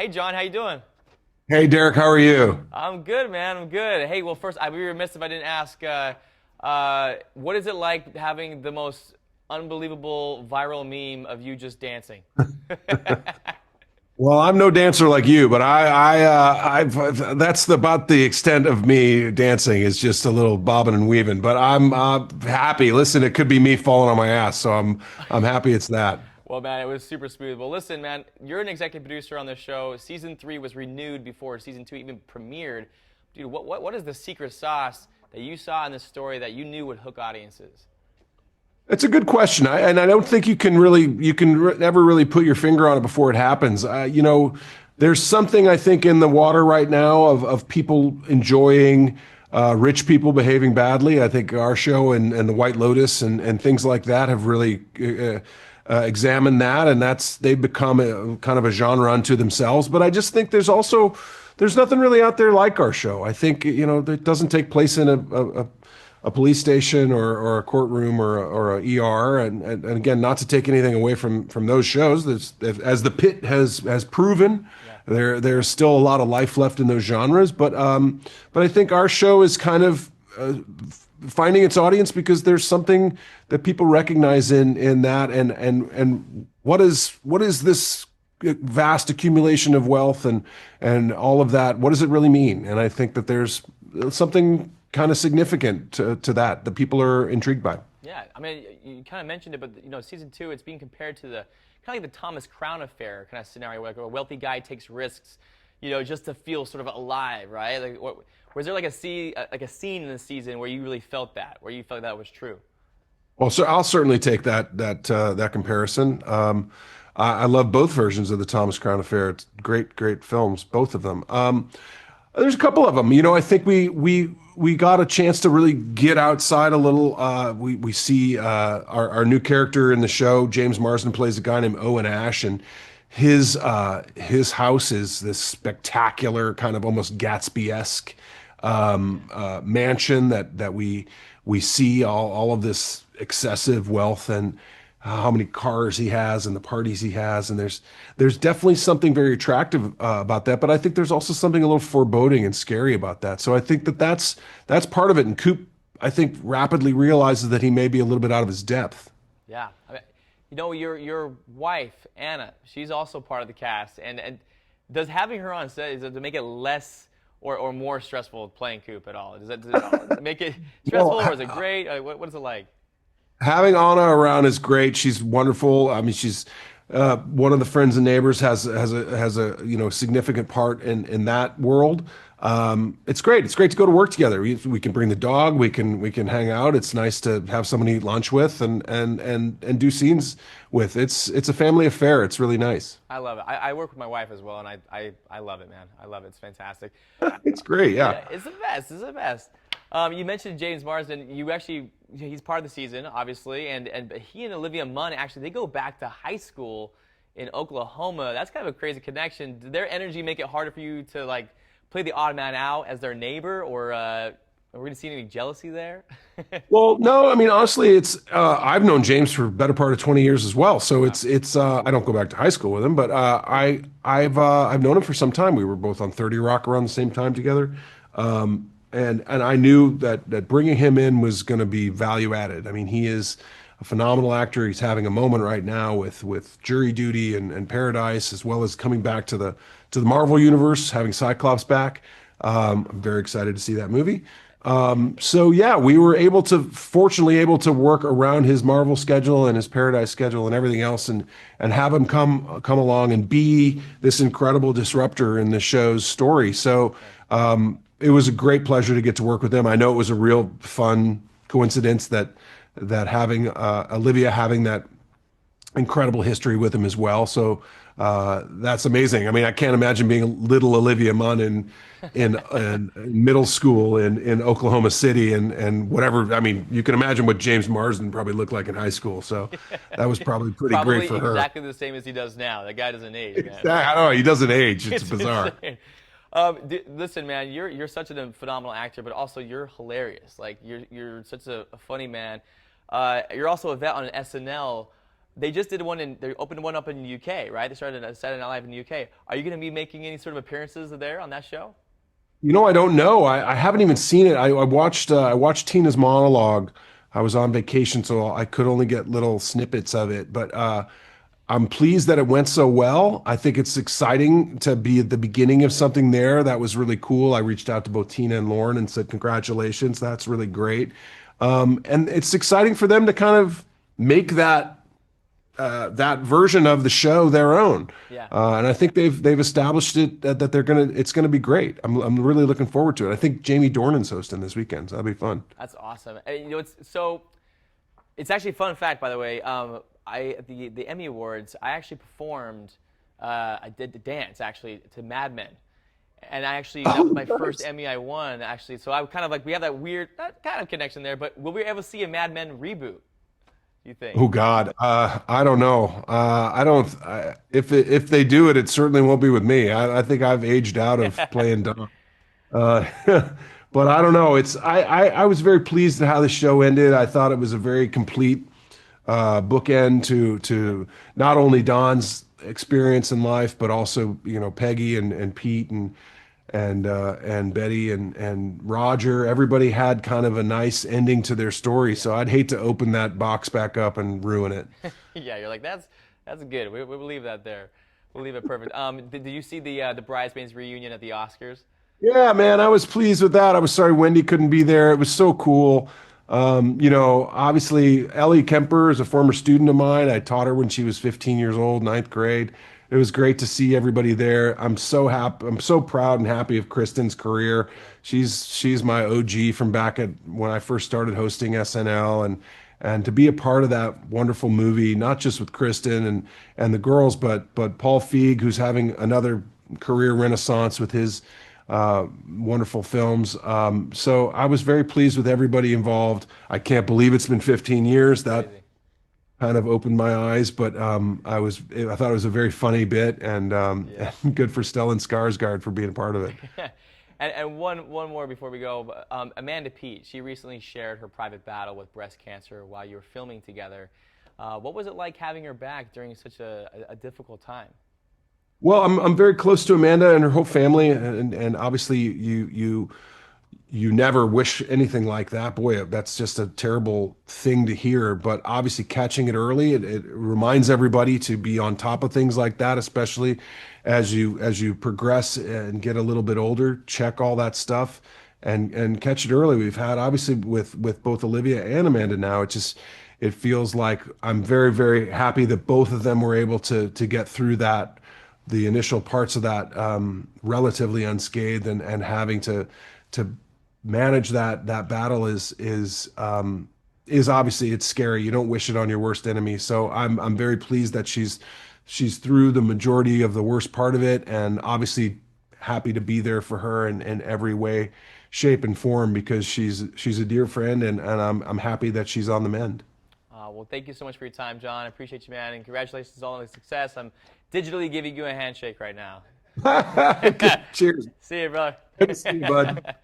Hey, John, how you doing? Hey Derek, how are you? I'm good, man. I'm good. Hey, well, first, I'd be remiss if I didn't ask, what is it like having the most unbelievable viral meme of you just dancing? Well, I'm no dancer like you, but I've that's about the extent of me dancing is just a little bobbing and weaving. But I'm happy. Listen, it could be me falling on my ass, so I'm happy it's that. Well, man, it was super smooth. Well, listen, man, you're an executive producer on this show. Season three was renewed before season two even premiered. Dude, what is the secret sauce that you saw in this story that you knew would hook audiences? It's a good question, and I don't think never really put your finger on it before it happens. There's something I think in the water right now of people enjoying rich people behaving badly. I think our show and the White Lotus and things like that have really examined that, and they've become a kind of a genre unto themselves. But I just think there's nothing really out there like our show. I think it doesn't take place in a police station or a courtroom or a ER. And again, not to take anything away from those shows. As the Pit has proven, Yeah. there's still a lot of life left in those genres. But I think our show is kind of finding its audience because there's something that people recognize in that. And what is this vast accumulation of wealth and all of that? What does it really mean? And I think that there's something kind of significant to that people are intrigued by. Yeah, I mean, you kind of mentioned it, but season two, it's being compared to the kind of like the Thomas Crown affair kind of scenario, where like a wealthy guy takes risks, just to feel sort of alive, right? Like, was there like a scene in the season where you really felt that, where you felt that was true? Well, so I'll certainly take that comparison. I love both versions of the Thomas Crown Affair. It's great films, both of them. There's a couple of them. I think we got a chance to really get outside a little. We see our new character in the show. James Marsden plays a guy named Owen Ash, and his house is this spectacular kind of almost Gatsby-esque mansion that we see all of this excessive wealth and how many cars he has and the parties he has, and there's definitely something very attractive about that, but I think there's also something a little foreboding and scary about that. So I think that's part of it, and Coop, I think, rapidly realizes that he may be a little bit out of his depth. Yeah, I mean, your wife Anna, she's also part of the cast, and does having her on set is it to make it less or more stressful playing Coop at all? Does it make it stressful, Well, or is it great? What is it like? having Anna around is great. She's wonderful. I mean, she's one of the friends and neighbors has a significant part in that world. It's great. It's great to go to work together. We can bring the dog. We can hang out. It's nice to have someone to eat lunch with and do scenes with. It's a family affair. It's really nice. I love it. I work with my wife as well, and I love it, man. I love it. It's fantastic. It's great. Yeah. Yeah, it's the best. It's the best. You mentioned James Marsden. He's part of the season, obviously, and he and Olivia Munn actually they go back to high school in Oklahoma. That's kind of a crazy connection. Did their energy make it harder for you to like play the odd man out as their neighbor, or are we gonna see any jealousy there? Well, no, I mean honestly, it's I've known James for a better part of 20 years as well. So it's I don't go back to high school with him, but I've known him for some time. We were both on 30 Rock around the same time together. And I knew that bringing him in was going to be value added. I mean, he is a phenomenal actor. He's having a moment right now with Jury Duty and Paradise, as well as coming back to the Marvel universe, having Cyclops back. I'm very excited to see that movie. So yeah, we were fortunately able to work around his Marvel schedule and his Paradise schedule and everything else, and have him come along and be this incredible disruptor in the show's story. So. It was a great pleasure to get to work with them. I know it was a real fun coincidence that having Olivia having that incredible history with him as well. So that's amazing. I mean, I can't imagine being little Olivia Munn in middle school in Oklahoma City and whatever. I mean, you can imagine what James Marsden probably looked like in high school. So that was probably pretty great Probably for her. exactly the same as he does now. That guy doesn't age, man. I don't know. He doesn't age. It's It's bizarre. insane. Listen, man, you're such a phenomenal actor, but also you're hilarious. Like you're such a funny man. You're also a vet on an SNL. They just did one they opened one up in the UK, right? They started a Saturday Night Live in the UK. Are you going to be making any sort of appearances there on that show? I don't know. I haven't even seen it. I watched Tina's monologue. I was on vacation, so I could only get little snippets of it. But I'm pleased that it went so well. I think it's exciting to be at the beginning of something there. That was really cool. I reached out to both Tina and Lauren and said, congratulations. That's really great. And it's exciting for them to kind of make that version of the show their own. Yeah. And I think they've established it that it's gonna be great. I'm really looking forward to it. I think Jamie Dornan's hosting this weekend, so that'll be fun. That's awesome. And, it's actually a fun fact, by the way. The Emmy Awards, I actually performed. I did the dance actually to Mad Men, and that was my first Emmy I won actually. So I kind of like we have that weird kind of connection there. But will we ever see a Mad Men reboot? You think? Oh God, I don't know. I don't. If they do it, it certainly won't be with me. I think I've aged out of playing Don. Uh, but I don't know. I was very pleased at how the show ended. I thought it was a very complete bookend to not only Don's experience in life, but also Peggy and Pete and Betty and Roger. Everybody had kind of a nice ending to their story. So I'd hate to open that box back up and ruin it. Yeah, you're like that's good. We'll leave that there. We'll leave it perfect. Did you see the Bridesmaids reunion at the Oscars? Yeah, man, I was pleased with that. I was sorry Wendy couldn't be there. It was so cool. Obviously Ellie Kemper is a former student of mine. I taught her when she was 15 years old, ninth grade. It was great to see everybody there. I'm so happy. I'm so proud and happy of Kristen's career. She's my OG from back at when I first started hosting SNL, and to be a part of that wonderful movie, not just with Kristen and the girls, but Paul Feig, who's having another career renaissance with his wonderful films. So I was very pleased with everybody involved. I can't believe it's been 15 years. That kind of opened my eyes, but I thought it was a very funny bit, and good for Stellan Skarsgård for being a part of it. And one more before we go. Amanda Peet, she recently shared her private battle with breast cancer while you were filming together. What was it like having her back during such a difficult time? Well, I'm very close to Amanda and her whole family, and obviously you never wish anything like that. Boy, that's just a terrible thing to hear. But obviously, catching it early, it reminds everybody to be on top of things like that, especially as you progress and get a little bit older. Check all that stuff and catch it early. We've had obviously with both Olivia and Amanda now. It feels like I'm very, very happy that both of them were able to get through the initial parts of that relatively unscathed, and having to manage that battle is obviously it's scary. You don't wish it on your worst enemy. So I'm very pleased that she's through the majority of the worst part of it, and obviously happy to be there for her in every way, shape, and form, because she's a dear friend, and I'm happy that she's on the mend. Well, thank you so much for your time, Jon. I appreciate you, man, and congratulations on all the success. I'm digitally giving you a handshake right now. Cheers. See you, brother. Good to see you, bud.